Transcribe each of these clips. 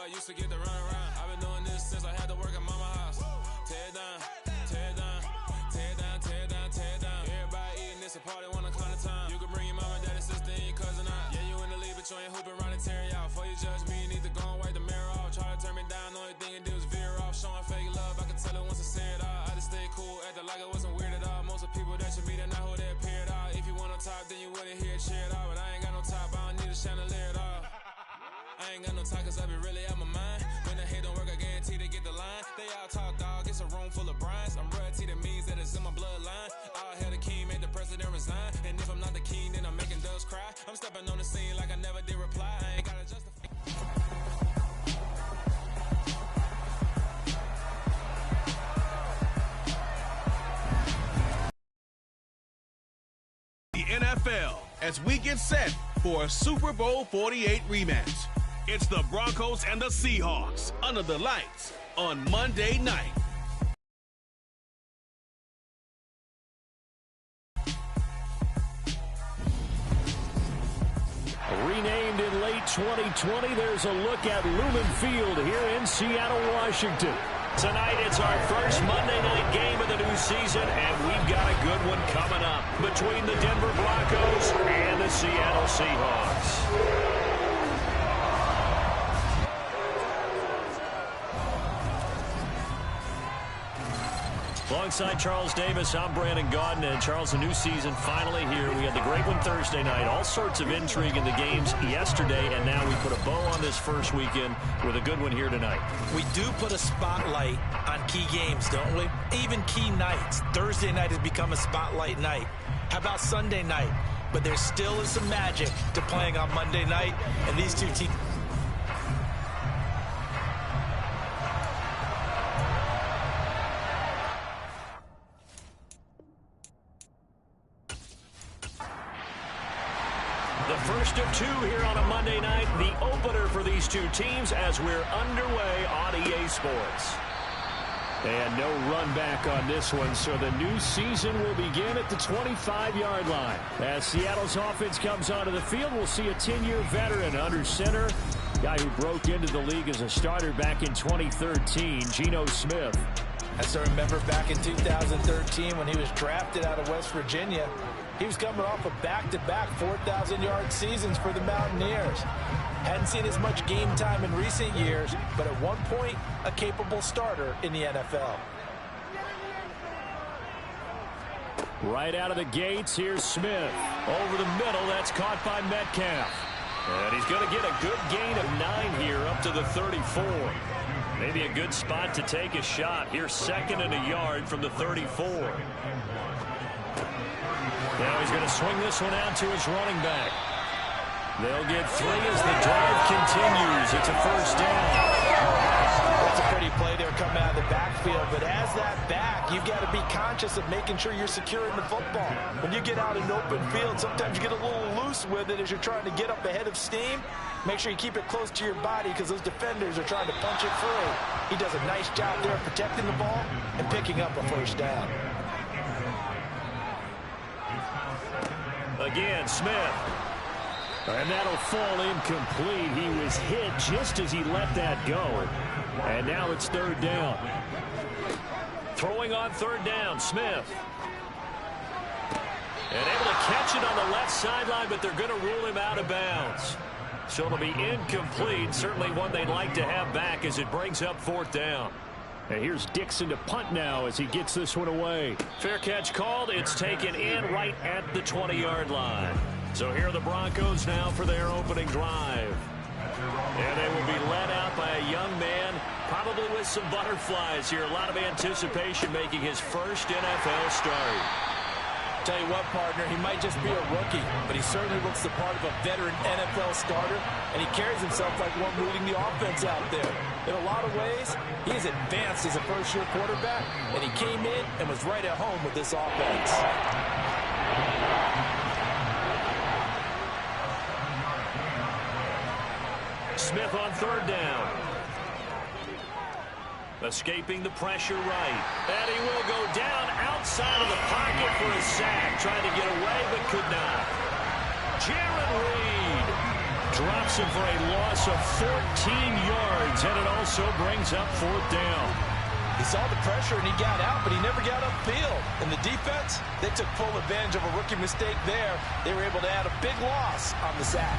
I used to get to run around. I've been doing this since I had to work at mama house. Tear it down, tear it down, tear it down, tear it down, tear it down. Everybody eating this a party one o'clock of time. You can bring your mama, daddy, sister, and your cousin out. Yeah, you in the league, but you ain't hooping around and tearing out. Before you judge me, you need to go and wipe the mirror off. Try to turn me down, the only thing you do is veer off. Showing fake love, I can tell it once I say it all. I just stay cool, acting like it wasn't weird at all. Most of the people that you meet are not who they appear at all. If you want on top, then you wouldn't hear it cheer at all. But I ain't got no top, I don't need a chandelier at all. I ain't got no talk, cause I be really out my mind. When the hate don't work, I guarantee they get the line. They all talk, dog, it's a room full of Bryans. I'm royalty, that means that it's in my bloodline. All hell the king, made the president resign. And if I'm not the king, then I'm making doves cry. I'm stepping on the scene like I never did reply. I ain't gotta justify. The NFL as we get set for a Super Bowl 48 rematch. It's the Broncos and the Seahawks under the lights on Monday night. Renamed in late 2020, there's a look at Lumen Field here in Seattle, Washington. Tonight, it's our first Monday night game of the new season, and we've got a good one coming up between the Denver Broncos and the Seattle Seahawks. Alongside Charles Davis, I'm Brandon Gaudin. And Charles, a new season finally here. We had the great one Thursday night. All sorts of intrigue in the games yesterday, and now we put a bow on this first weekend with a good one here tonight. We do put a spotlight on key games, don't we? Even key nights. Thursday night has become a spotlight night. How about Sunday night? But there still is some magic to playing on Monday night, and these two teams. The first of two here on a Monday night, the opener for these two teams as we're underway on EA Sports. And no run back on this one, so the new season will begin at the 25-yard line. As Seattle's offense comes onto the field, we'll see a 10-year veteran under center, guy who broke into the league as a starter back in 2013, Geno Smith. As I remember back in 2013 when he was drafted out of West Virginia, he was coming off of back-to-back 4,000-yard seasons for the Mountaineers. Hadn't seen as much game time in recent years, but at one point, a capable starter in the NFL. Right out of the gates, here's Smith. Over the middle, that's caught by Metcalf. And he's going to get a good gain of 9 here up to the 34. Maybe a good spot to take a shot. Here's 2nd and a yard from the 34. Now he's going to swing this one out to his running back. They'll get 3 as the drive continues. It's a first down. That's a pretty play there coming out of the backfield, but as that back, you've got to be conscious of making sure you're securing the football. When you get out in open field, sometimes you get a little loose with it as you're trying to get up ahead of steam. Make sure you keep it close to your body because those defenders are trying to punch it free. He does a nice job there protecting the ball and picking up a first down. Again, Smith. And that'll fall incomplete. He was hit just as he let that go. And now it's 3rd down. Throwing on 3rd down, Smith. And able to catch it on the left sideline, but they're going to rule him out of bounds. So it'll be incomplete. Certainly one they'd like to have back as it brings up 4th down. And here's Dixon to punt now as he gets this one away. Fair catch called. It's taken in right at the 20-yard line. So here are the Broncos now for their opening drive. And they will be led out by a young man, probably with some butterflies here. A lot of anticipation making his first NFL start. Tell you what, partner, he might just be a rookie, but he certainly looks the part of a veteran NFL starter, and he carries himself like one leading the offense out there. In a lot of ways, he is advanced as a first-year quarterback, and he came in and was right at home with this offense. Smith on 3rd down. Escaping the pressure right. And he will go down outside of the pocket for a sack. Tried to get away, but could not. Jared Reed drops him for a loss of 14 yards yards, and it also brings up 4th down. He saw the pressure and he got out, but he never got upfield. And the defense, they took full advantage of a rookie mistake there. They were able to add a big loss on the sack.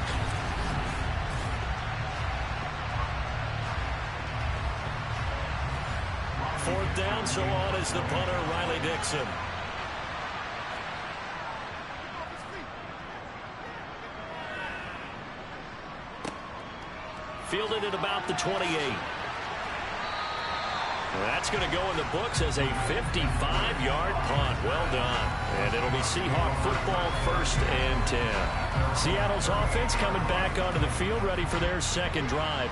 Fourth down, so on is the punter, Riley Dixon. Fielded at about the 28. That's going to go in the books as a 55-yard punt. Well done. And it'll be Seahawk football, 1st and 10. Seattle's offense coming back onto the field, ready for their second drive.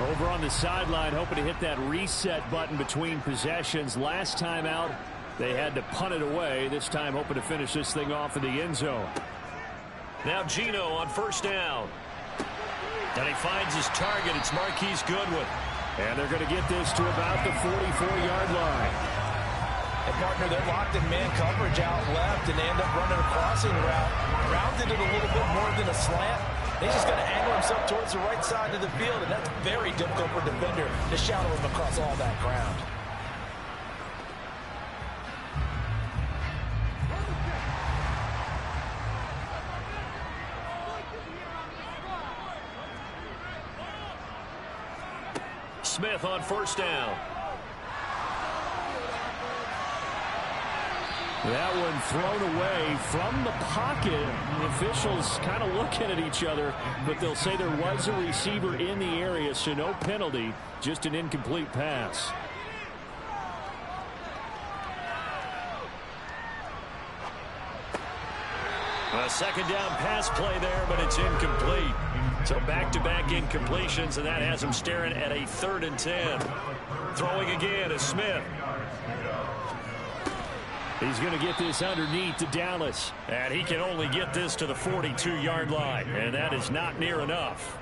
Over on the sideline, hoping to hit that reset button between possessions. Last time out, they had to punt it away. This time, hoping to finish this thing off in the end zone. Now Geno on 1st down. And he finds his target. It's Marquise Goodwin. And they're going to get this to about the 44-yard line. And, partner, they're locked in man coverage out left, and they end up running a crossing route. Rounded it a little bit more than a slant. He's just going to angle himself towards the right side of the field, and that's very difficult for a defender to shadow him across all that ground. Smith on 1st down. That one thrown away from the pocket. The officials kind of looking at each other, but they'll say there was a receiver in the area, so no penalty, just an incomplete pass. A 2nd down pass play there, but it's incomplete. So back-to-back incompletions, and that has him staring at a 3rd and 10. Throwing again is Smith. He's going to get this underneath to Dallas. And he can only get this to the 42-yard line. And that is not near enough.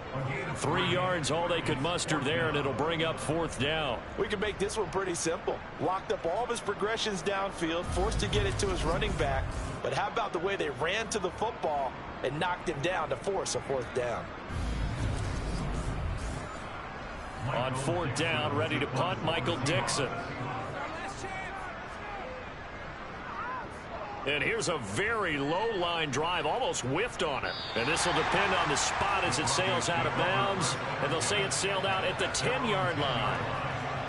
3 yards, all they could muster there, and it'll bring up 4th down. We can make this one pretty simple. Locked up all of his progressions downfield, forced to get it to his running back. But how about the way they ran to the football and knocked him down to force a 4th down? On 4th down, ready to punt, Michael Dixon. And here's a very low-line drive, almost whiffed on it. And this will depend on the spot as it sails out of bounds. And they'll say it sailed out at the 10-yard line.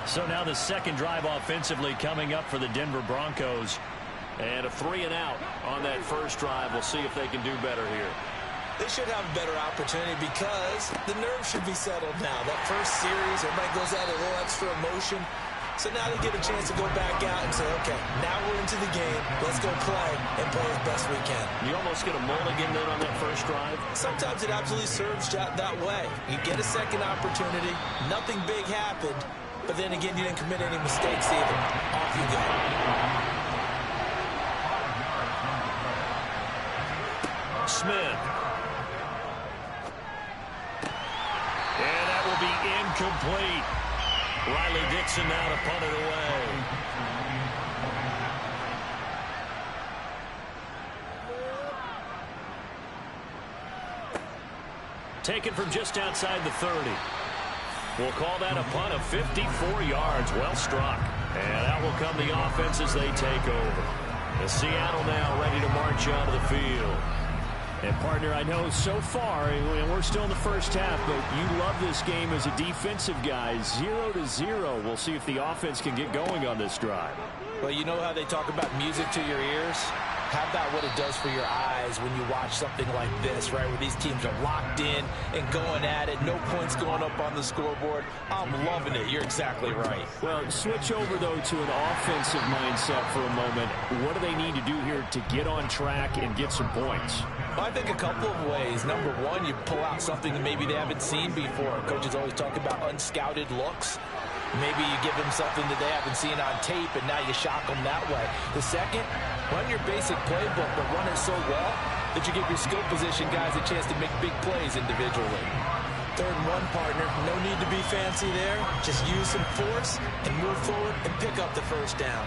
So now the second drive offensively coming up for the Denver Broncos. And a 3-and-out on that first drive. We'll see if they can do better here. They should have a better opportunity because the nerves should be settled now. That first series, everybody goes out a little extra emotion. So now they get a chance to go back out and say, okay, now we're into the game. Let's go play and play as best we can. You almost get a mulligan then on that first drive. Sometimes it absolutely serves that way. You get a second opportunity. Nothing big happened. But then again, you didn't commit any mistakes either. Off you go. Smith. And that will be incomplete. Riley Dixon now to punt it away. Taken from just outside the 30. We'll call that a punt of 54 yards. Well struck. And out will come the offense as they take over. The Seattle now ready to march onto the field. And, partner, I know so far, and we're still in the first half, but you love this game as a defensive guy. 0-0. We'll see if the offense can get going on this drive. Well, you know how they talk about music to your ears? How about what it does for your eyes when you watch something like this, right, where these teams are locked in and going at it, no points going up on the scoreboard? I'm loving it. You're exactly right. Well, switch over, though, to an offensive mindset for a moment. What do they need to do here to get on track and get some points? Well, I think a couple of ways. Number one, you pull out something that maybe they haven't seen before. Coaches always talk about unscouted looks. Maybe you give them something that they haven't seen on tape, and now you shock them that way. The second, run your basic playbook, but run it so well that you give your skill position guys a chance to make big plays individually. 3rd and 1, partner. No need to be fancy there. Just use some force and move forward and pick up the first down.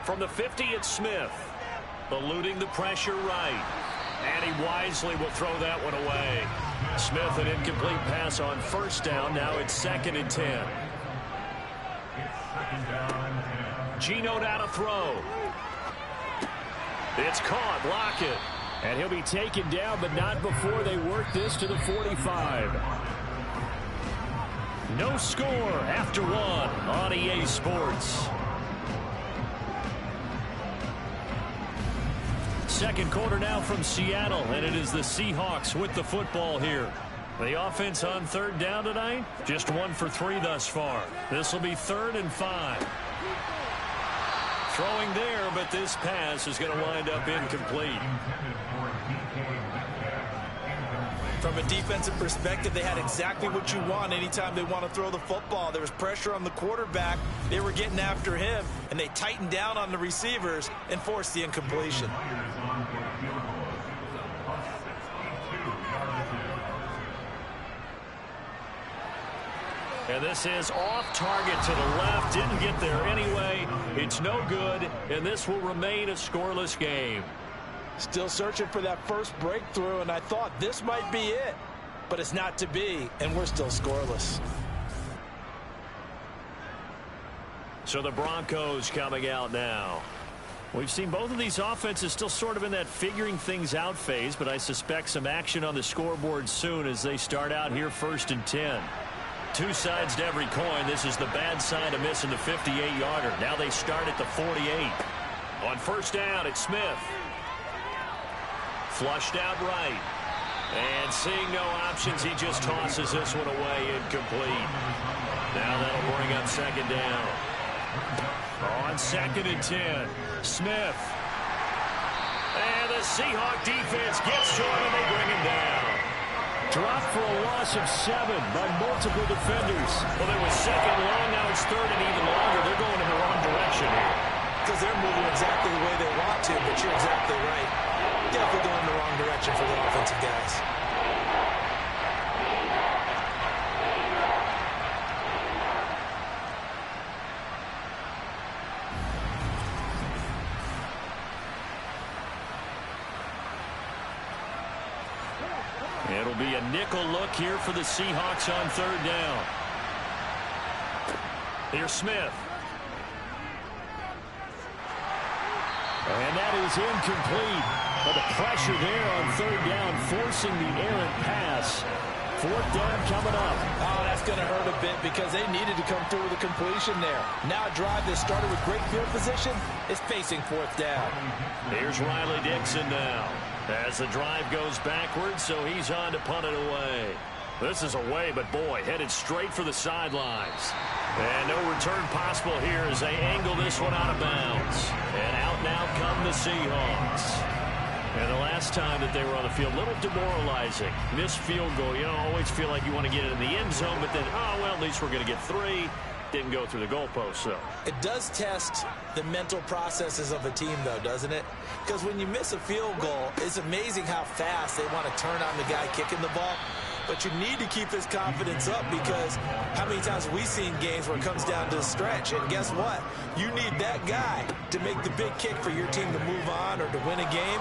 From the 50, it's Smith. Eluding the pressure right. And he wisely will throw that one away. Smith, an incomplete pass on first down. Now it's 2nd and 10. Geno now to throw. It's caught. Lockett. And he'll be taken down, but not before they work this to the 45. No score after 1 on EA Sports. Second quarter now from Seattle, and it is the Seahawks with the football here. The offense on 3rd down tonight, just 1 for 3 thus far. This will be 3rd and 5. Throwing there, but this pass is going to wind up incomplete. From a defensive perspective, they had exactly what you want anytime they want to throw the football. There was pressure on the quarterback. They were getting after him, and they tightened down on the receivers and forced the incompletion. And this is off target to the left. Didn't get there anyway. It's no good, and this will remain a scoreless game. Still searching for that first breakthrough, and I thought this might be it. But it's not to be, and we're still scoreless. So the Broncos coming out now. We've seen both of these offenses still sort of in that figuring things out phase, but I suspect some action on the scoreboard soon as they start out here 1st and 10. 2 sides to every coin. This is the bad side of missing the 58-yarder. Now they start at the 48. On 1st down, it's Smith. Flushed out right. And seeing no options, he just tosses this one away, incomplete. Now that'll bring up 2nd down. On 2nd and 10, Smith. And the Seahawk defense gets to him, and they bring him down. Dropped for a loss of 7 by multiple defenders. Well, there was 2nd long, now it's 3rd and even longer. They're going in the wrong direction here. Because they're moving exactly the way they want to, but you're exactly right. Definitely going in the wrong direction for the offensive guys. It'll be a nickel look here for the Seahawks on 3rd down. Here's Smith. And that is incomplete. But the pressure there on 3rd down, forcing the errant pass. 4th down coming up. Oh, that's going to hurt a bit because they needed to come through with a completion there. Now a drive that started with great field position is facing 4th down. Here's Riley Dixon now. As the drive goes backwards, so he's on to punt it away. This is away, but boy, headed straight for the sidelines. And no return possible here as they angle this one out of bounds. And out now come the Seahawks. And the last time that they were on the field, a little demoralizing. Missed field goal. You know, always feel like you want to get it in the end zone, but then, oh, well, at least we're going to get 3. Didn't go through the goalpost, though. It does test the mental processes of a team, though, doesn't it? Because when you miss a field goal, it's amazing how fast they want to turn on the guy kicking the ball. But you need to keep his confidence up because how many times have we seen games where it comes down to the stretch? And guess what? You need that guy to make the big kick for your team to move on or to win a game.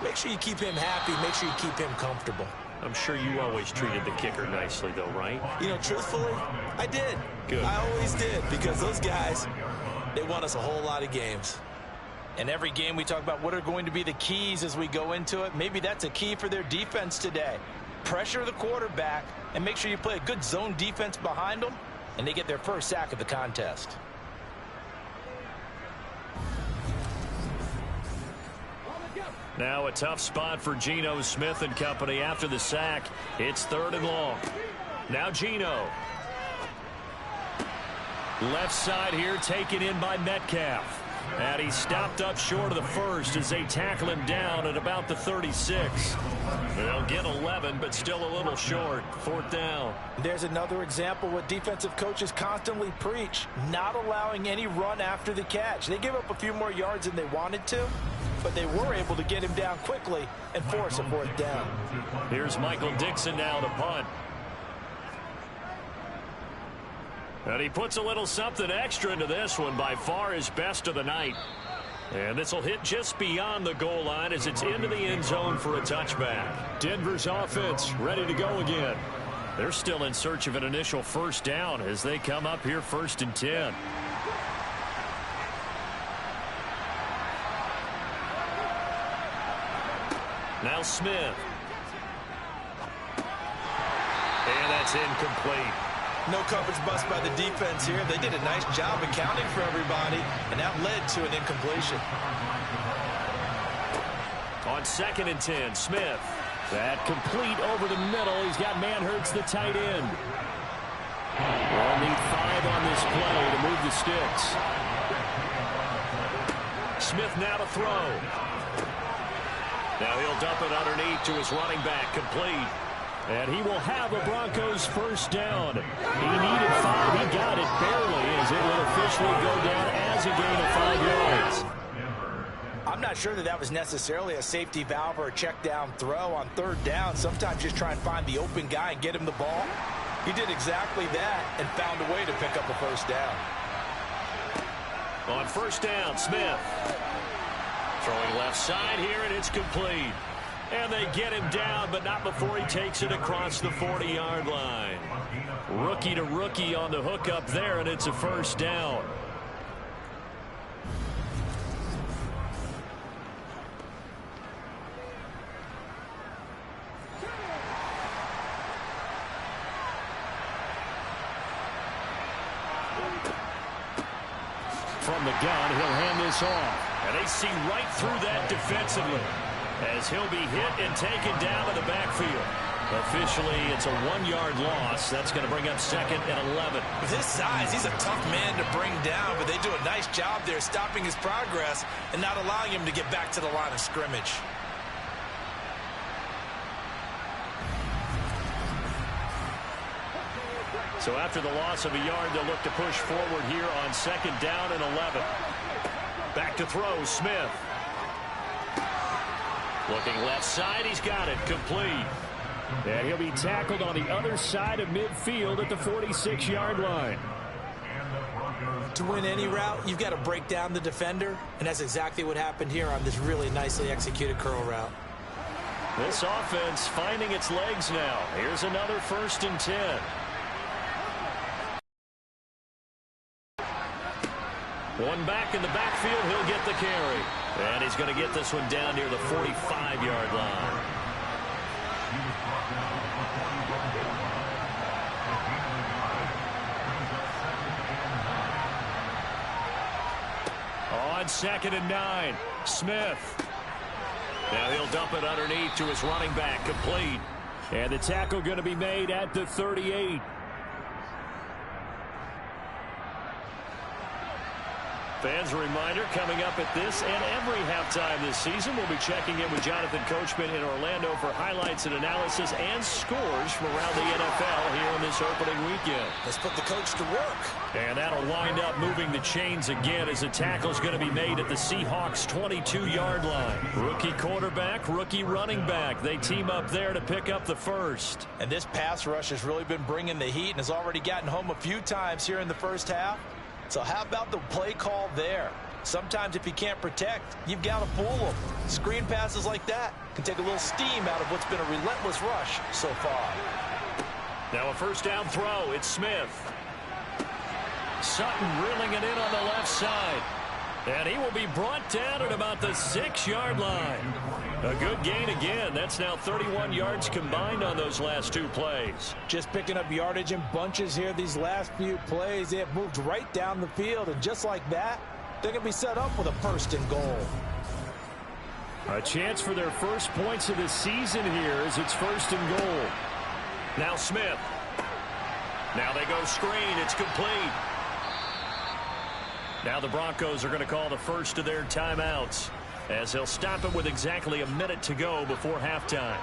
Make sure you keep him happy. Make sure you keep him comfortable. I'm sure you always treated the kicker nicely, though, right? You know, truthfully, I did. Good. I always did because those guys, they won us a whole lot of games. And every game we talk about what are going to be the keys as we go into it. Maybe that's a key for their defense today. Pressure the quarterback and make sure you play a good zone defense behind them, and they get their first sack of the contest. Now a tough spot for Geno Smith and company after the sack. It's 3rd and long. Now Geno. Left side here taken in by Metcalf. And he stopped up short of the first as they tackle him down at about the 36. They'll get 11, but still a little short. 4th down. There's another example what defensive coaches constantly preach, not allowing any run after the catch. They gave up a few more yards than they wanted to, but they were able to get him down quickly and force a 4th down. Here's Michael Dixon now to punt. And he puts a little something extra into this one, by far his best of the night. And this will hit just beyond the goal line as it's into the end zone for a touchback. Denver's offense ready to go again. They're still in search of an initial first down as they come up here 1st and 10. Now Smith. And that's incomplete. No coverage bust by the defense here. They did a nice job accounting for everybody, and that led to an incompletion. On 2nd and 10, Smith. That complete over the middle. He's got Manhurts, the tight end. They'll need 5 on this play to move the sticks. Smith now to throw. Now he'll dump it underneath to his running back, complete. And he will have a Broncos first down. He needed 5. He got it barely as it will officially go down as a gain of 5 yards. I'm not sure that was necessarily a safety valve or a check down throw on 3rd down. Sometimes just try and find the open guy and get him the ball. He did exactly that and found a way to pick up a first down. On 1st down, Smith. Throwing left side here, and it's complete. And they get him down, but not before he takes it across the 40-yard line. Rookie to rookie on the hook up there, and it's a first down. From the gun, he'll hand this off. And they see right through that defensively as he'll be hit and taken down to the backfield. Officially, it's a 1-yard loss. That's going to bring up 2nd and 11. With his size, he's a tough man to bring down, but they do a nice job there stopping his progress and not allowing him to get back to the line of scrimmage. So after the loss of a yard, they'll look to push forward here on 2nd down and 11. Back to throw, Smith. Looking left side, he's got it, complete. And he'll be tackled on the other side of midfield at the 46-yard line. To win any route, you've got to break down the defender, and that's exactly what happened here on this really nicely executed curl route. This offense finding its legs now. Here's another 1st and 10. One back in the backfield, he'll get the carry. And he's going to get this one down near the 45-yard line. On 2nd and 9, Smith. Now he'll dump it underneath to his running back, complete. And the tackle going to be made at the 38. Fans, a reminder, coming up at this and every halftime this season, we'll be checking in with Jonathan Coachman in Orlando for highlights and analysis and scores from around the NFL here in this opening weekend. Let's put the coach to work. And that'll wind up moving the chains again as the tackle's going to be made at the Seahawks' 22-yard line. Rookie quarterback, rookie running back. They team up there to pick up the first. And this pass rush has really been bringing the heat and has already gotten home a few times here in the first half. So how about the play call there? Sometimes if you can't protect, you've got to fool them. Screen passes like that can take a little steam out of what's been a relentless rush so far. Now a first down throw. It's Smith. Sutton reeling it in on the left side. And he will be brought down at about the 6-yard line. A good gain again. That's now 31 yards combined on those last 2 plays. Just picking up yardage in bunches here these last few plays. They have moved right down the field, and just like that, they're going to be set up with a 1st and goal. A chance for their first points of the season here as it's 1st and goal. Now Smith. Now they go screen. It's complete. Now the Broncos are going to call the first of their timeouts as they'll stop it with exactly a minute to go before halftime.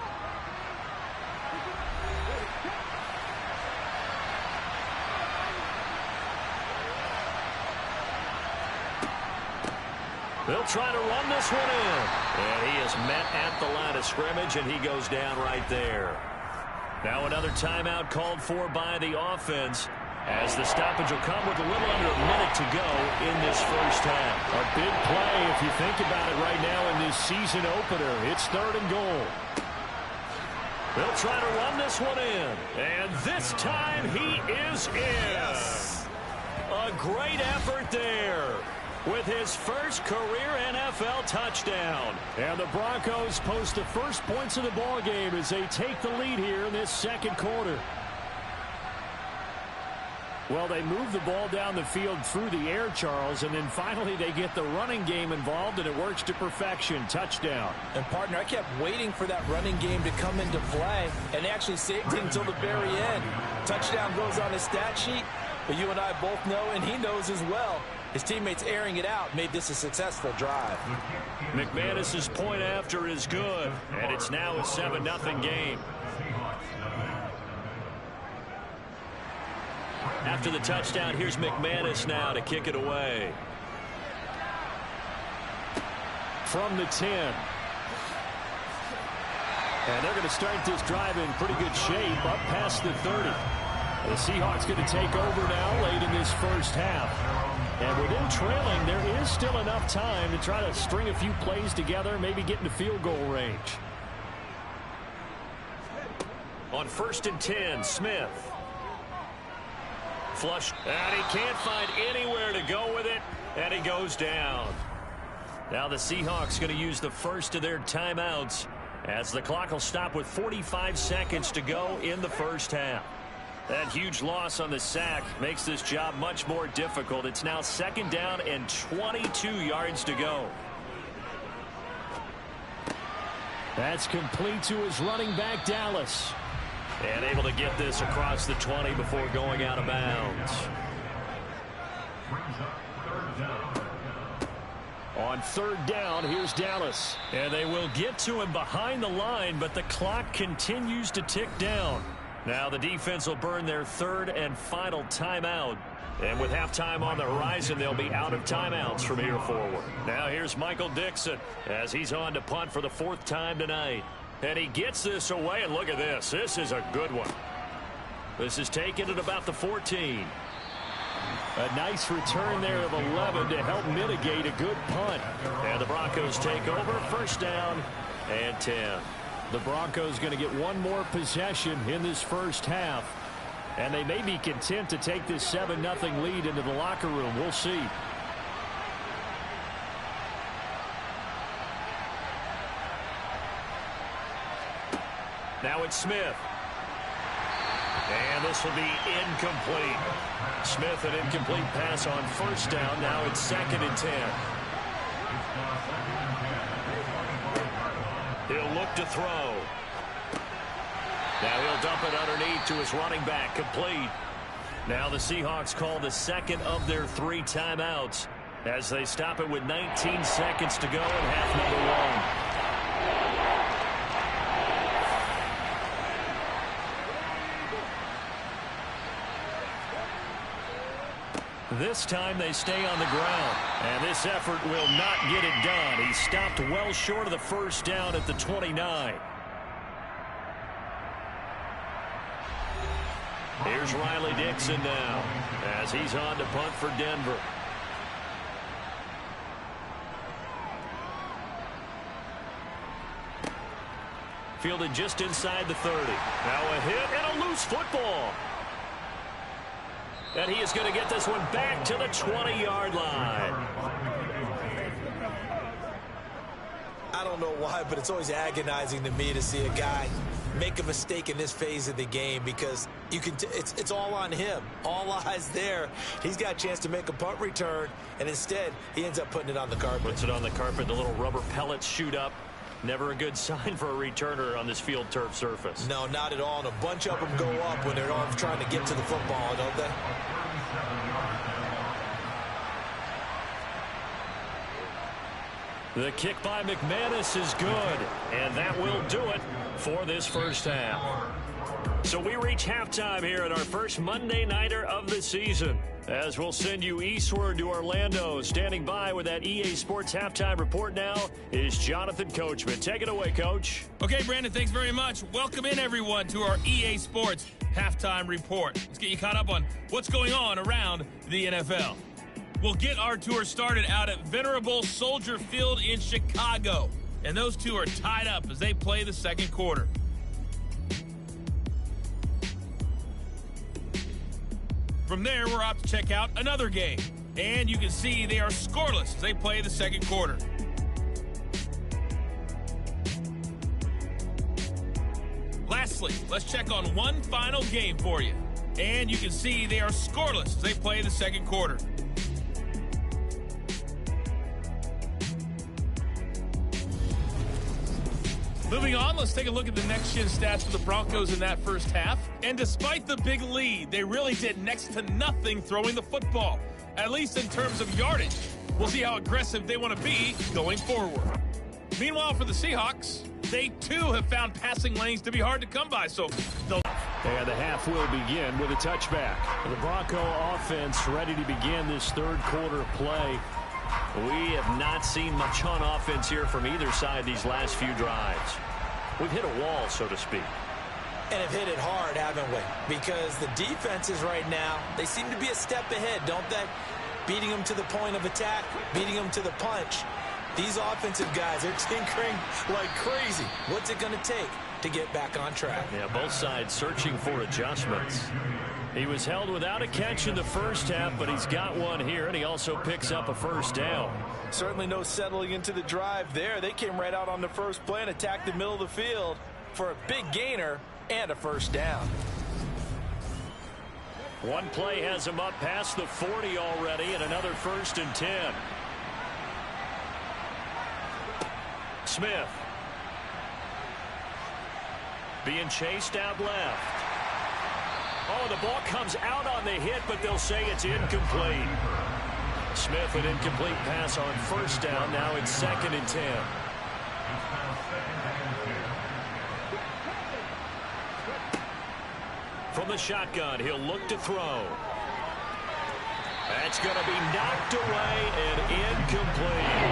They'll try to run this one in. And he is met at the line of scrimmage, and he goes down right there. Now another timeout called for by the offense. as the stoppage will come with a little under a minute to go in this first half. A big play if you think about it right now in this season opener. It's 3rd and goal. They'll try to run this one in. And this time he is in. Yes. A great effort there with his first career NFL touchdown. And the Broncos post the first points of the ball game as they take the lead here in this second quarter. Well, they move the ball down the field through the air, Charles, and then finally they get the running game involved, and it works to perfection. Touchdown. And, partner, I kept waiting for that running game to come into play, and they actually saved it until the very end. Touchdown goes on his stat sheet, but you and I both know, and he knows as well, his teammates airing it out made this a successful drive. McManus's point after is good, and it's now a 7-0 game. After the touchdown, here's McManus now to kick it away. From the 10. And they're going to start this drive in pretty good shape up past the 30. The Seahawks going to take over now late in this first half. And within trailing, there is still enough time to try to string a few plays together, maybe get into field goal range. On 1st and 10, Smith. Flush, and he can't find anywhere to go with it, and he goes down. Now the Seahawks going to use the first of their timeouts as the clock will stop with 45 seconds to go in the first half. That huge loss on the sack makes this job much more difficult. It's now 2nd down and 22 yards to go. That's complete to his running back, Dallas. And able to get this across the 20 before going out of bounds. On 3rd down, here's Dallas. And they will get to him behind the line, but the clock continues to tick down. Now the defense will burn their 3rd and final timeout. And with halftime on the horizon, they'll be out of timeouts from here forward. Now here's Michael Dixon as he's on to punt for the 4th time tonight. And he gets this away, and look at this. This is a good one. This is taken at about the 14. A nice return there of 11 to help mitigate a good punt. And the Broncos take over, 1st down and 10. The Broncos going to get one more possession in this first half. And they may be content to take this 7-0 lead into the locker room. We'll see. Now it's Smith. And this will be incomplete. Smith, an incomplete pass on 1st down. Now it's 2nd and 10. He'll look to throw. Now he'll dump it underneath to his running back. Complete. Now the Seahawks call the 2nd of their 3 timeouts as they stop it with 19 seconds to go in half number 1. This time they stay on the ground, and this effort will not get it done. He stopped well short of the 1st down at the 29. Here's Riley Dixon now as he's on to punt for Denver. Fielded just inside the 30. Now a hit and a loose football. And he is going to get this one back to the 20-yard line. I don't know why, but it's always agonizing to me to see a guy make a mistake in this phase of the game because you can it's all on him. All eyes there. He's got a chance to make a punt return, and instead he ends up putting it on the carpet. Puts it on the carpet. The little rubber pellets shoot up. Never a good sign for a returner on this field turf surface. No, not at all. And a bunch of them go up when they're trying to get to the football, don't they? The kick by McManus is good, and that will do it for this first half. So we reach halftime here at our first Monday Nighter of the season, as we'll send you eastward to Orlando. Standing by with that EA Sports halftime report now is Jonathan Coachman. Take it away, Coach. Okay, Brandon, thanks very much. Welcome in, everyone, to our EA Sports halftime report. Let's get you caught up on what's going on around the NFL. We'll get our tour started out at Venerable Soldier Field in Chicago. And those two are tied up as they play the second quarter. From there, we're off to check out another game. And you can see they are scoreless as they play the second quarter. Lastly, let's check on one final game for you. And you can see they are scoreless as they play the second quarter. Moving on, let's take a look at the next-gen stats for the Broncos in that first half. And despite the big lead, they really did next to nothing throwing the football, at least in terms of yardage. We'll see how aggressive they want to be going forward. Meanwhile, for the Seahawks, they too have found passing lanes to be hard to come by, so they'll... And the half will begin with a touchback. The Bronco offense ready to begin this third quarter play. We have not seen much on offense here from either side these last few drives. We've hit a wall, so to speak. And have hit it hard, haven't we? Because the defenses right now, they seem to be a step ahead, don't they? Beating them to the point of attack, beating them to the punch. These offensive guys are tinkering like crazy. What's it going to take to get back on track? Yeah, both sides searching for adjustments. He was held without a catch in the first half, but he's got one here, and he also picks up a first down. Certainly no settling into the drive there. They came right out on the first play and attacked the middle of the field for a big gainer and a first down. One play has him up past the 40 already, and another 1st and 10. Smith. Being chased out left. Oh, the ball comes out on the hit, but they'll say it's incomplete. Smith, an incomplete pass on first down. Now it's 2nd and 10. From the shotgun, he'll look to throw. That's going to be knocked away and incomplete.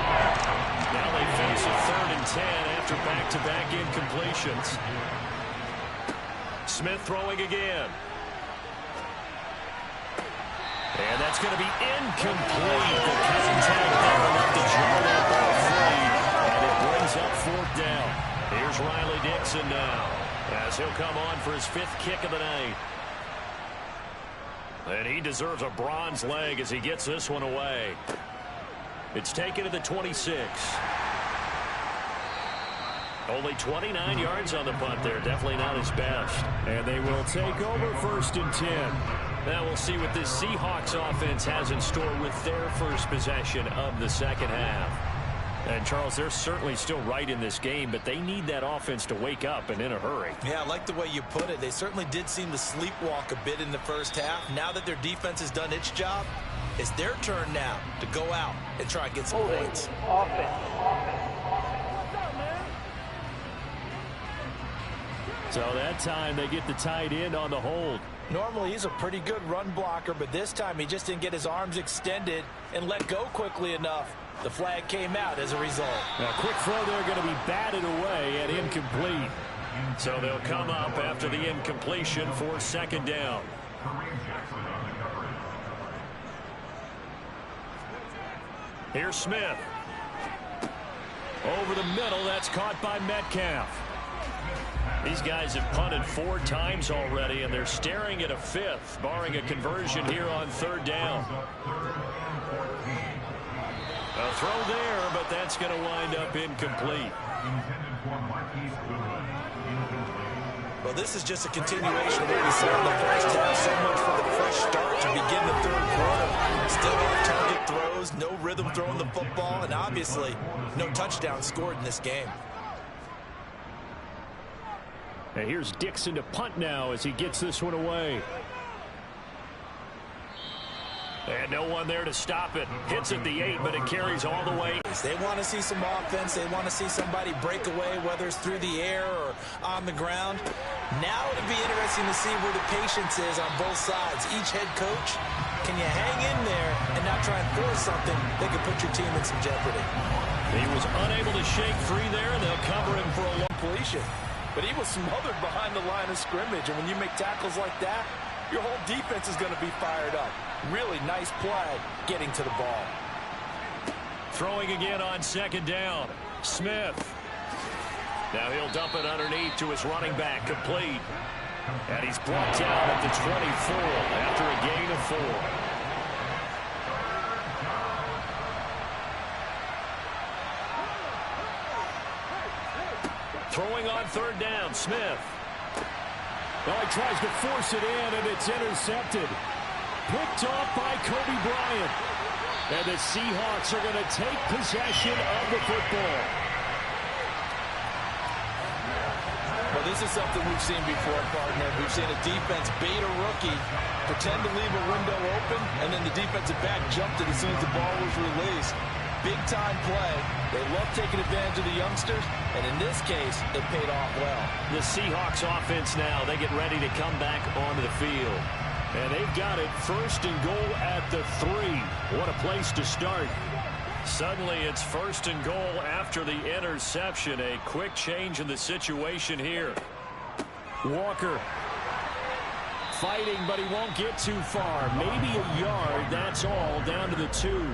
Now they face a 3rd and 10 after back-to-back incompletions. Smith throwing again. And that's going to be incomplete. The contact there enough to jar that ball free. And it brings up 4th down. Here's Riley Dixon now, as he'll come on for his 5th kick of the night. And he deserves a bronze leg as he gets this one away. It's taken to the 26. Only 29 yards on the punt there. Definitely not his best. And they will take over 1st and 10. Now we'll see what this Seahawks offense has in store with their first possession of the second half. And, Charles, they're certainly still right in this game, but they need that offense to wake up and in a hurry. Yeah, I like the way you put it. They certainly did seem to sleepwalk a bit in the first half. Now that their defense has done its job, it's their turn now to go out and try and get some points. So that time they get the tight end on the hold. Normally he's a pretty good run blocker, but this time he just didn't get his arms extended and let go quickly enough. The flag came out as a result. Now, quick throw there going to be batted away and incomplete. So they'll come up after the incompletion for 2nd down. Here's Smith. Over the middle, that's caught by Metcalf. These guys have punted 4 times already, and they're staring at a 5th, barring a conversion here on 3rd down. A throw there, but that's going to wind up incomplete. Well, this is just a continuation of what we saw in the first half. So much for the fresh start to begin the 3rd quarter. Still off-target throws, no rhythm throwing the football, and obviously no touchdown scored in this game. And here's Dixon to punt now as he gets this one away. And no one there to stop it. Hits at the 8, but it carries all the way. They want to see some offense. They want to see somebody break away, whether it's through the air or on the ground. Now it'll be interesting to see where the patience is on both sides. Each head coach, can you hang in there and not try and force something that could put your team in some jeopardy? He was unable to shake free there, and they'll cover him for a long completion. But he was smothered behind the line of scrimmage, and when you make tackles like that, your whole defense is going to be fired up. Really nice play getting to the ball. Throwing again on second down. Smith. Now he'll dump it underneath to his running back, complete. And he's brought down at the 24 after a gain of 4. Throwing on third down, Smith. Well, he tries to force it in, and it's intercepted. Picked off by Kobe Bryant. And the Seahawks are going to take possession of the football. Well, this is something we've seen before, partner. We've seen a defense bait a rookie, pretend to leave a window open, and then the defensive back jumped it as soon as the ball was released. Big-time play. They love taking advantage of the youngsters, and in this case, it paid off well. The Seahawks offense now, they get ready to come back onto the field. And they've got it first and goal at the 3. What a place to start. Suddenly, it's first and goal after the interception. A quick change in the situation here. Walker fighting, but he won't get too far. Maybe a yard, that's all, down to the 2.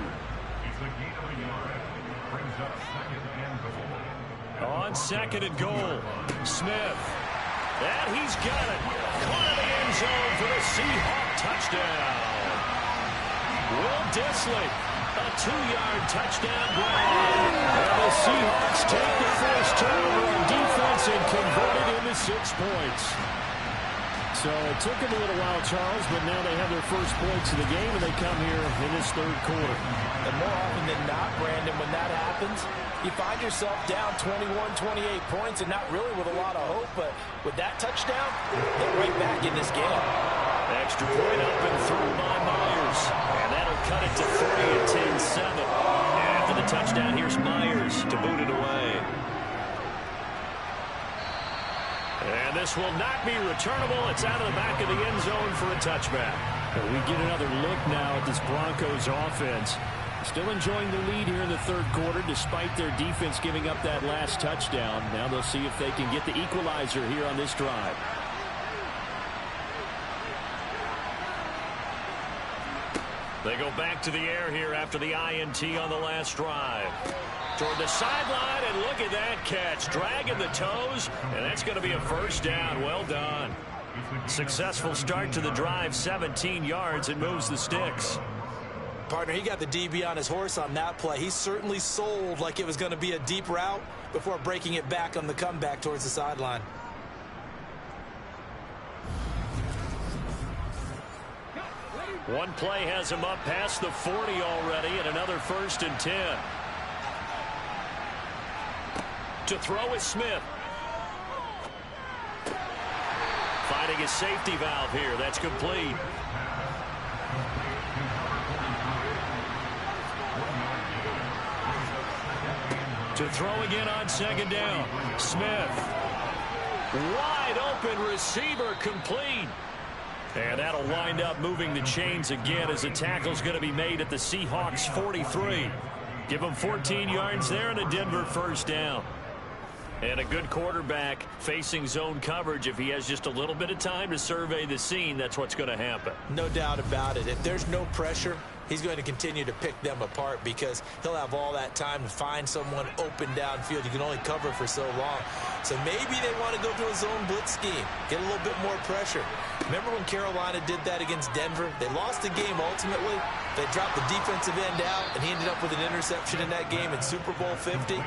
On second and goal, Smith. And he's got it. Caught in the end zone for the Seahawks touchdown. Will Dissly, a 2-yard touchdown grab. And the Seahawks take the first turnover on defense and convert it into 6 points. So it took them a little while, Charles, but now they have their first points of the game, and they come here in this third quarter. And more often than not, Brandon, when that happens, you find yourself down 21, 28 points, and not really with a lot of hope, but with that touchdown, they're right back in this game. Extra point up and through by Myers. And that'll cut it to 3 at 10-7. After the touchdown, here's Myers to boot it away. And this will not be returnable. It's out of the back of the end zone for a touchback. And we get another look now at this Broncos offense. Still enjoying the lead here in the third quarter despite their defense giving up that last touchdown. Now they'll see if they can get the equalizer here on this drive. They go back to the air here after the INT on the last drive. Toward the sideline, and look at that catch. Dragging the toes, and that's going to be a first down. Well done. Successful start to the drive, 17 yards. It moves the sticks. Partner, he got the DB on his horse on that play. He certainly sold like it was going to be a deep route before breaking it back on the comeback towards the sideline. One play has him up past the 40 already, and another first and 10. To throw is Smith. Finding a safety valve here. That's complete. To throw again on second down. Smith. Wide open receiver, complete. And that'll wind up moving the chains again as the tackle's going to be made at the Seahawks 43. Give them 14 yards there and a Denver first down. And a good quarterback facing zone coverage. If he has just a little bit of time to survey the scene, that's what's going to happen. No doubt about it. If there's no pressure, he's going to continue to pick them apart because he'll have all that time to find someone open downfield. You can only cover for so long. So maybe they want to go to a zone blitz scheme, get a little bit more pressure. Remember when Carolina did that against Denver? They lost the game ultimately. They dropped the defensive end out, and he ended up with an interception in that game in Super Bowl 50.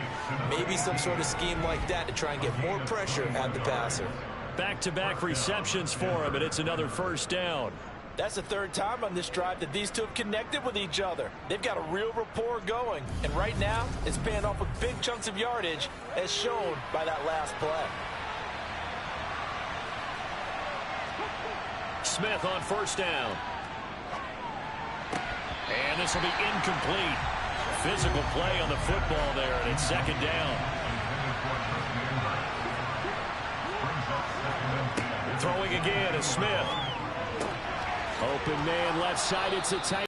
Maybe some sort of scheme like that to try and get more pressure at the passer. Back-to-back receptions for him, and it's another first down. That's the third time on this drive that these two have connected with each other. They've got a real rapport going, and right now it's paying off with big chunks of yardage as shown by that last play. Smith on first down. And this will be incomplete. Physical play on the football there, and it's second down. Throwing again is Smith. Open man left side. It's a tight.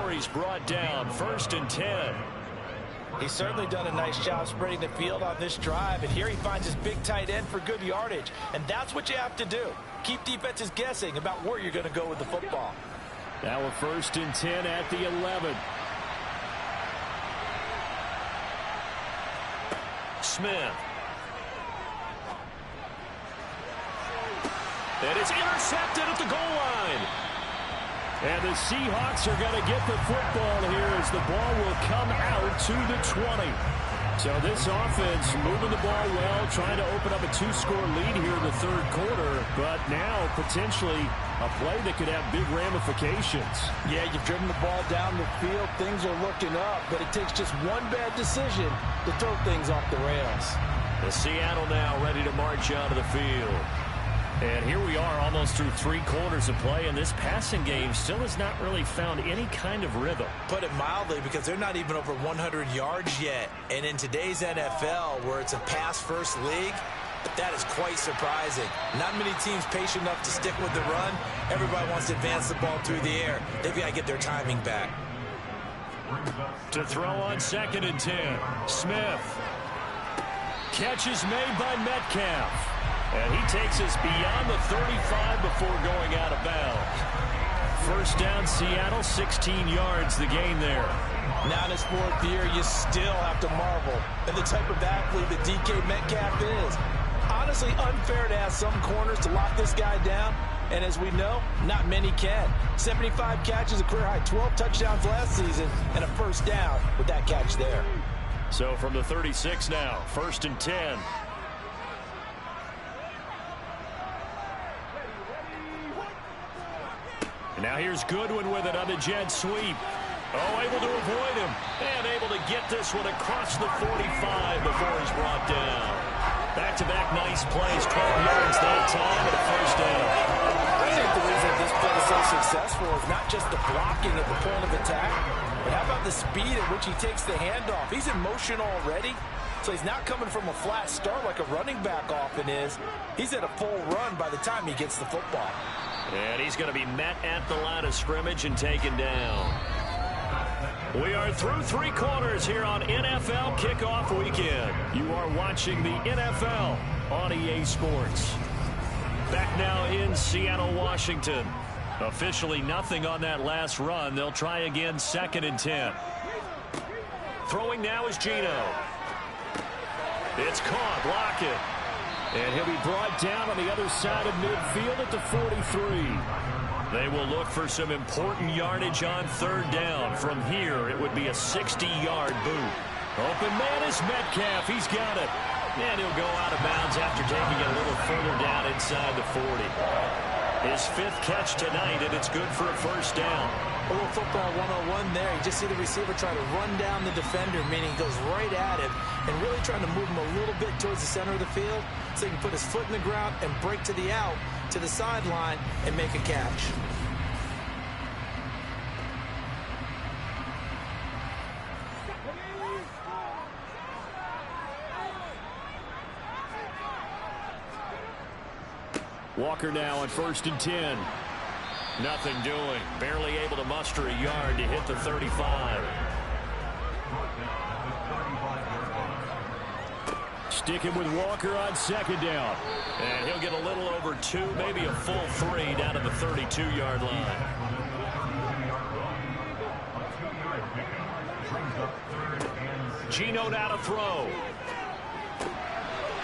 He's brought down. 1st and 10. He's certainly done a nice job spreading the field on this drive, and here he finds his big tight end for good yardage, and that's what you have to do. Keep defenses guessing about where you're going to go with the football. Now a 1st and 10 at the 11. Smith. And it's intercepted at the goal line. And the Seahawks are going to get the football here as the ball will come out to the 20. So this offense moving the ball well, trying to open up a 2-score lead here in the 3rd quarter. But now potentially a play that could have big ramifications. Yeah, you've driven the ball down the field. Things are looking up, but it takes just one bad decision to throw things off the rails. The Seattle now ready to march out of the field. And here we are almost through 3 quarters of play, and this passing game still has not really found any kind of rhythm. Put it mildly, because they're not even over 100 yards yet. And in today's NFL, where it's a pass-first league, that is quite surprising. Not many teams patient enough to stick with the run. Everybody wants to advance the ball through the air. They've got to get their timing back. To throw on 2nd and 10. Smith. Catch is made by Metcalf. And he takes us beyond the 35 before going out of bounds. 1st down, Seattle, 16 yards the gain there. Now in his 4th year, you still have to marvel at the type of athlete that DK Metcalf is. Honestly, unfair to ask some corners to lock this guy down. And as we know, not many can. 75 catches, a career high 12 touchdowns last season, and a 1st down with that catch there. So from the 36 now, 1st and 10. And now here's Goodwin with it on the jet sweep. Oh, able to avoid him. And able to get this one across the 45 before he's brought down. Back-to-back nice plays. 12 yards that time and a 1st down. I think the reason this play is so successful is not just the blocking at the point of attack, but how about the speed at which he takes the handoff? He's in motion already, so he's not coming from a flat start like a running back often is. He's at a full run by the time he gets the football. And he's going to be met at the line of scrimmage and taken down. We are through 3 quarters here on NFL Kickoff Weekend. You are watching the NFL on EA Sports. Back now in Seattle, Washington. Officially nothing on that last run. They'll try again 2nd and 10. Throwing now is Geno. It's caught. Block it. And he'll be brought down on the other side of midfield at the 43. They will look for some important yardage on 3rd down. From here, it would be a 60-yard boot. Open man is Metcalf. He's got it. And he'll go out of bounds after taking it a little further down inside the 40. His 5th catch tonight, and it's good for a 1st down. A little football 101 there. You just see the receiver try to run down the defender, meaning he goes right at him and really trying to move him a little bit towards the center of the field so he can put his foot in the ground and break to the out, to the sideline, and make a catch. Walker now on 1st and 10. Nothing doing. Barely able to muster a yard to hit the 35. Sticking with Walker on 2nd down. And he'll get a little over 2, maybe a full 3 down to the 32-yard line. Geno now to throw.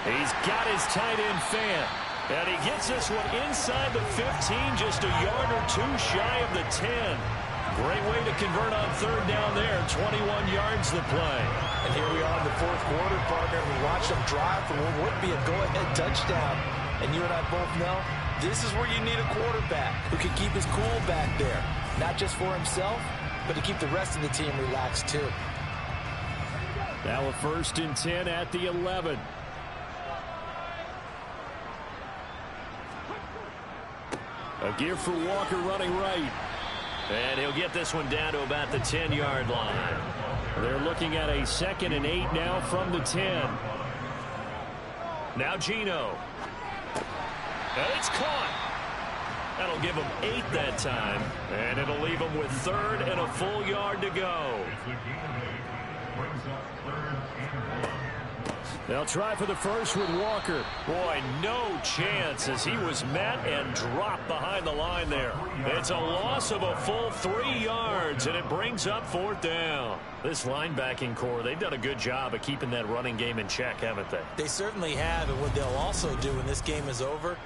He's got his tight end fan. And he gets this one inside the 15, just a yard or 2 shy of the 10. Great way to convert on 3rd down there. 21 yards the play. And here we are in the 4th quarter, partner. We watched them drive for what would be a go-ahead touchdown. And you and I both know this is where you need a quarterback who can keep his cool back there. Not just for himself, but to keep the rest of the team relaxed too. Now a 1st and 10 at the 11. A give for Walker running right. And he'll get this one down to about the 10-yard line. They're looking at a 2nd and 8 now from the 10. Now Geno. And it's caught. That'll give him 8 that time. And it'll leave him with 3rd and a full yard to go. They'll try for the first with Walker. Boy, no chance as he was met and dropped behind the line there. It's a loss of a full 3 yards, and it brings up 4th down. This linebacking core, they've done a good job of keeping that running game in check, haven't they? They certainly have, and what they'll also do when this game is over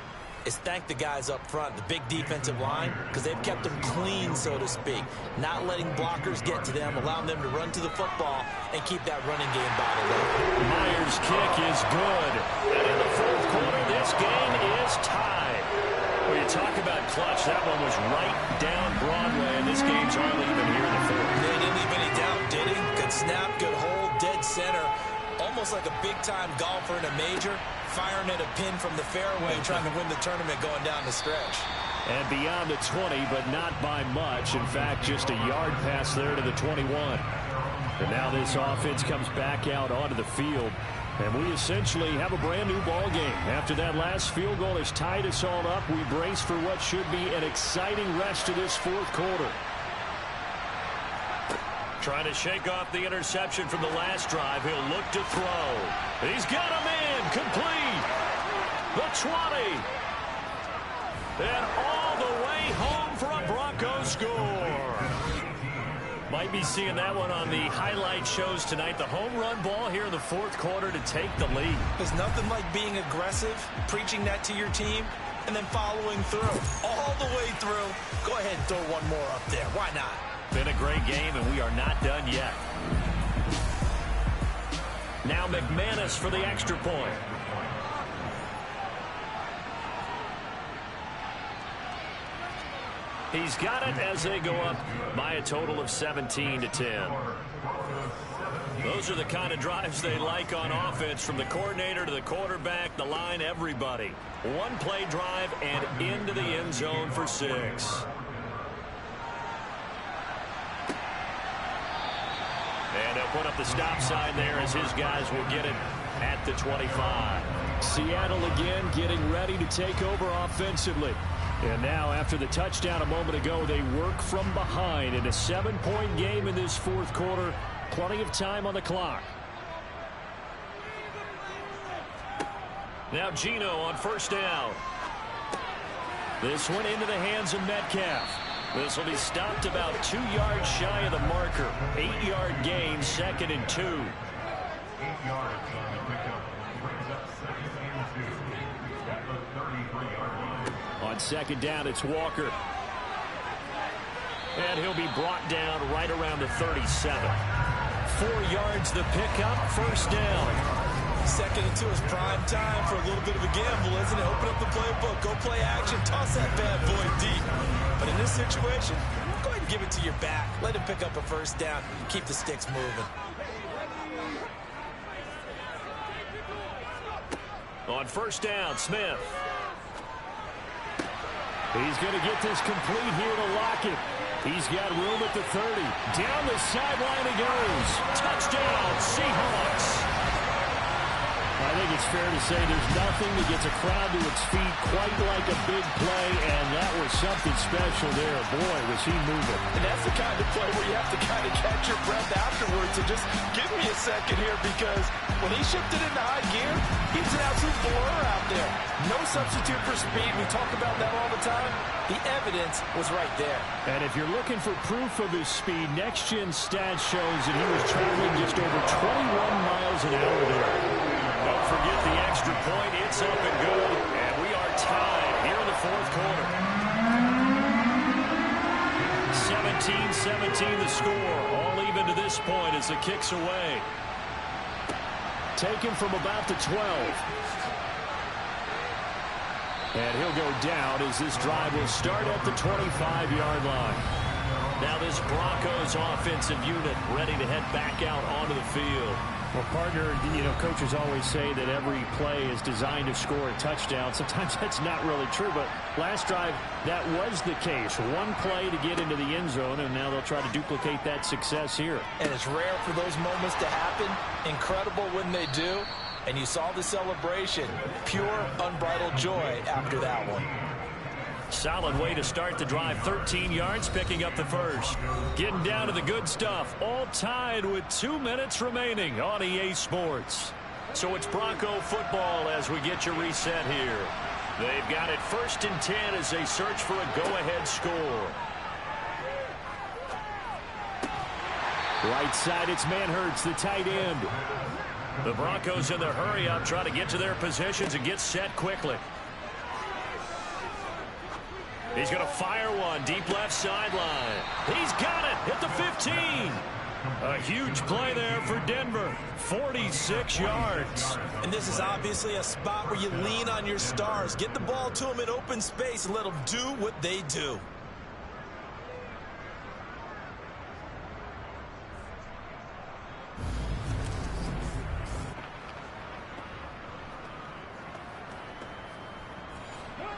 is thank the guys up front, the big defensive line, because they've kept them clean, so to speak. Not letting blockers get to them, allowing them to run to the football and keep that running game bottled up. Myers' kick is good. And in the 4th quarter, this game is tied. Well, you talk about clutch. That one was right down Broadway, and this game's all even here in the 4th. They didn't leave any doubt, did he? Good snap, good hold, dead center. Almost like a big-time golfer in a major, firing at a pin from the fairway, trying to win the tournament going down the stretch. And beyond the 20, but not by much. In fact, just a yard pass there to the 21. And now this offense comes back out onto the field. And we essentially have a brand new ball game. After that last field goal has tied us all up, we brace for what should be an exciting rest of this 4th quarter. Trying to shake off the interception from the last drive. He'll look to throw. He's got him in. Complete. The 20. And all the way home for a Broncos score. Might be seeing that one on the highlight shows tonight. The home run ball here in the 4th quarter to take the lead. There's nothing like being aggressive, preaching that to your team, and then following through. All the way through. Go ahead and throw one more up there. Why not? Been a great game, and we are not done yet. Now McManus for the extra point. He's got it as they go up by a total of 17-10. Those are the kind of drives they like on offense, from the coordinator to the quarterback, the line, everybody. One-play drive and into the end zone for 6. And they'll put up the stop sign there as his guys will get it at the 25. Seattle again getting ready to take over offensively. And now after the touchdown a moment ago, they work from behind in a 7-point game in this 4th quarter. Plenty of time on the clock. Now Geno on 1st down. This one into the hands of Metcalf. This will be stopped about 2 yards shy of the marker. 8-yard gain, 2nd and 2. 8 yards on the pickup. Brings up 2nd and 2. At the 33-yard line. On 2nd down, it's Walker. And he'll be brought down right around the 37. 4 yards the pickup, 1st down. 2nd and 2 is prime time for a little bit of a gamble, isn't it? Open up the playbook, go play action, toss that bad boy deep. But in this situation, go ahead and give it to your back. Let him pick up a 1st down. Keep the sticks moving. On 1st down, Smith. He's going to get this complete here to Lockett. He's got room at the 30. Down the sideline he goes. Touchdown, Seahawks. I think it's fair to say there's nothing that gets a crowd to its feet quite like a big play, and that was something special there. Boy, was he moving. And that's the kind of play where you have to kind of catch your breath afterwards. So just give me a second here, because when he shifted into high gear, he was an absolute blur out there. No substitute for speed. We talk about that all the time. The evidence was right there. And if you're looking for proof of his speed, Next Gen Stats shows that he was traveling just over 21 miles an hour there. Don't forget the extra point. It's up and good. And we are tied here in the 4th quarter. 17-17 the score. All even to this point as the kick's away. Taken from about the 12. And he'll go down as this drive will start at the 25-yard line. Now this Broncos offensive unit ready to head back out onto the field. Well, partner, coaches always say that every play is designed to score a touchdown. Sometimes that's not really true, but last drive, that was the case. One play to get into the end zone, and now they'll try to duplicate that success here. And it's rare for those moments to happen. Incredible when they do. And you saw the celebration. Pure, unbridled joy after that one. Solid way to start the drive. 13 yards, picking up the first. Getting down to the good stuff. All tied with 2 minutes remaining on EA Sports. So it's Bronco football as we get your reset here. They've got it 1st and 10 as they search for a go-ahead score. Right side, it's Manhertz, the tight end. The Broncos in their hurry-up try to get to their positions and get set quickly. He's going to fire one deep left sideline. He's got it at the 15. A huge play there for Denver. 46 yards. And this is obviously a spot where you lean on your stars. Get the ball to them in open space and let them do what they do.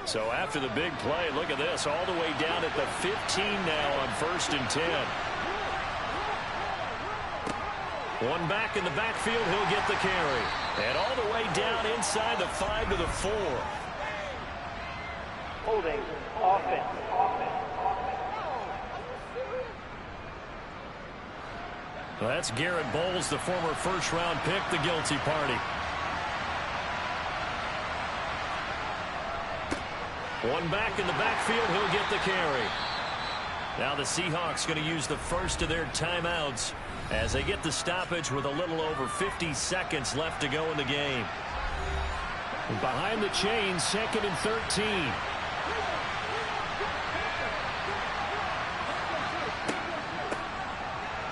So after the big play, look at this, all the way down at the 15 now on 1st and 10. One back in the backfield, he'll get the carry. And all the way down inside the 5 to the 4. Holding, offense. Well, that's Garrett Bowles, the former first-round pick, the guilty party. One back in the backfield, he'll get the carry. Now the Seahawks going to use the first of their timeouts as they get the stoppage with a little over 50 seconds left to go in the game. And behind the chains, 2nd and 13.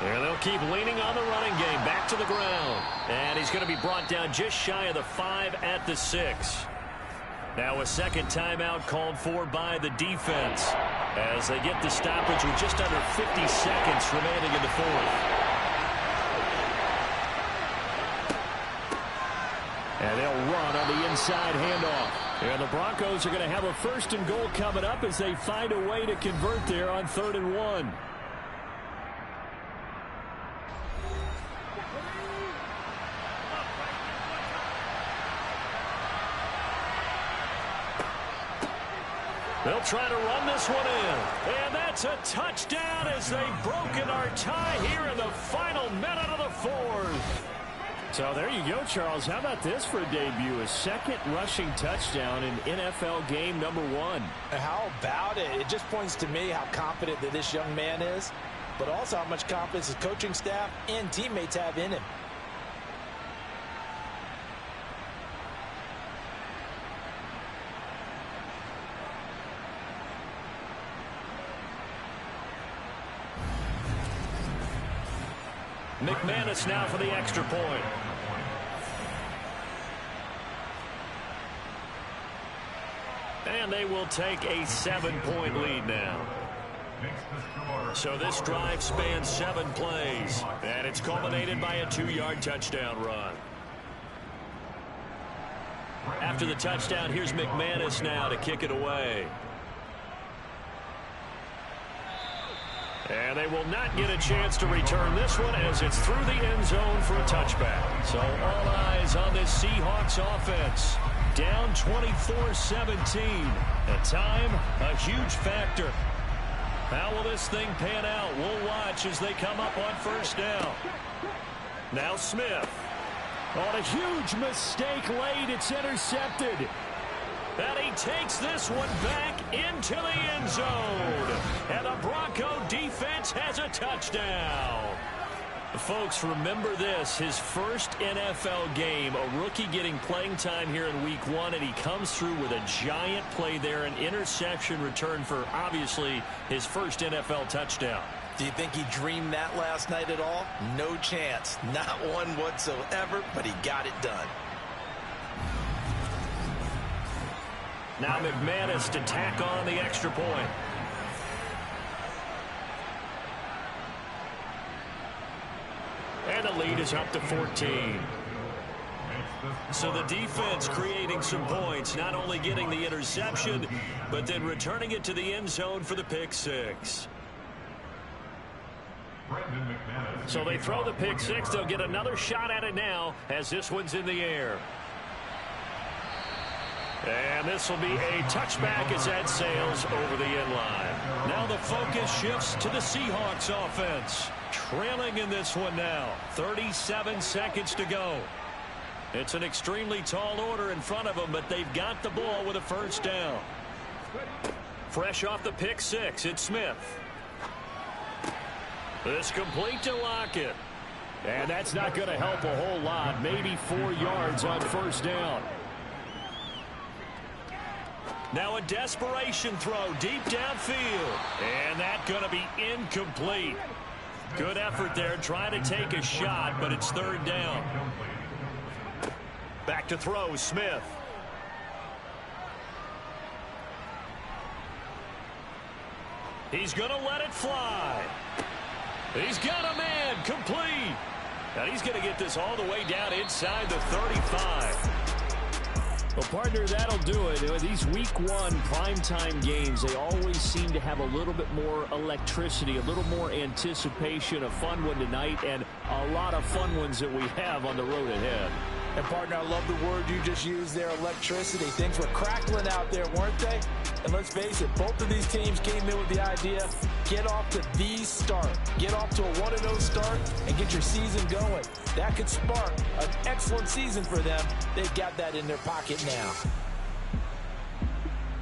And they'll keep leaning on the running game. Back to the ground. And he's going to be brought down just shy of the 5 at the 6. Now a second timeout called for by the defense as they get the stoppage with just under 50 seconds remaining in the 4th. And they'll run on the inside handoff. And the Broncos are going to have a 1st and goal coming up as they find a way to convert there on 3rd and 1. They'll try to run this one in. And that's a touchdown as they've broken our tie here in the final minute of the 4th. So there you go, Charles. How about this for a debut? A second rushing touchdown in NFL game number 1. How about it? It just points to me how confident that this young man is, but also how much confidence his coaching staff and teammates have in him. McManus now for the extra point. And they will take a 7-point lead now. So this drive spans 7 plays. And it's culminated by a 2-yard touchdown run. After the touchdown, here's McManus now to kick it away. And they will not get a chance to return this one as it's through the end zone for a touchback. So all eyes on this Seahawks offense. Down 24-17. At time, a huge factor. How will this thing pan out? We'll watch as they come up on 1st down. Now Smith. On a huge mistake late, it's intercepted. And he takes this one back into the end zone. And the Bronco defense has a touchdown. Folks, remember this, his first NFL game, a rookie getting playing time here in week 1, and he comes through with a giant play there, an interception return for, obviously, his first NFL touchdown. Do you think he dreamed that last night at all? No chance. Not one whatsoever, but he got it done. Now McManus to tack on the extra point. And And the lead is up to 14. So the defense creating some points, not only getting the interception, but then returning it to the end zone for the pick six. So they throw the pick six. They'll get another shot at it now as this one's in the air. And this will be a touchback as that sails over the end line. Now the focus shifts to the Seahawks offense. Trailing in this one now. 37 seconds to go. It's an extremely tall order in front of them, but they've got the ball with a first down. Fresh off the pick six, it's Smith. This complete to Lockett. And that's not going to help a whole lot. Maybe 4 yards on first down. Now a desperation throw deep downfield. And that's going to be incomplete. Good effort there trying to take a shot, but it's third down. Back to throw, Smith. He's going to let it fly. He's got a man, complete. And he's going to get this all the way down inside the 35. Well, partner, that'll do it. These week one primetime games, they always seem to have a little bit more electricity, a little more anticipation. A fun one tonight, and a lot of fun ones that we have on the road ahead. And, partner, I love the word you just used there, electricity. Things were crackling out there, weren't they? And let's face it, both of these teams came in with the idea, get off to the start. Get off to a 1-0 start and get your season going. That could spark an excellent season for them. They've got that in their pocket now.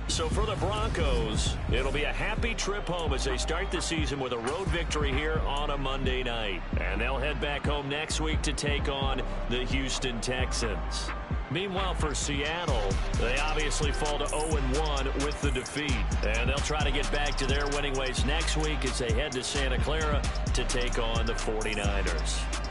So for the Broncos, it'll be a happy trip home as they start the season with a road victory here on a Monday night. And they'll head back home next week to take on the Houston Texans. Meanwhile, for Seattle, they obviously fall to 0-1 with the defeat. And they'll try to get back to their winning ways next week as they head to Santa Clara to take on the 49ers.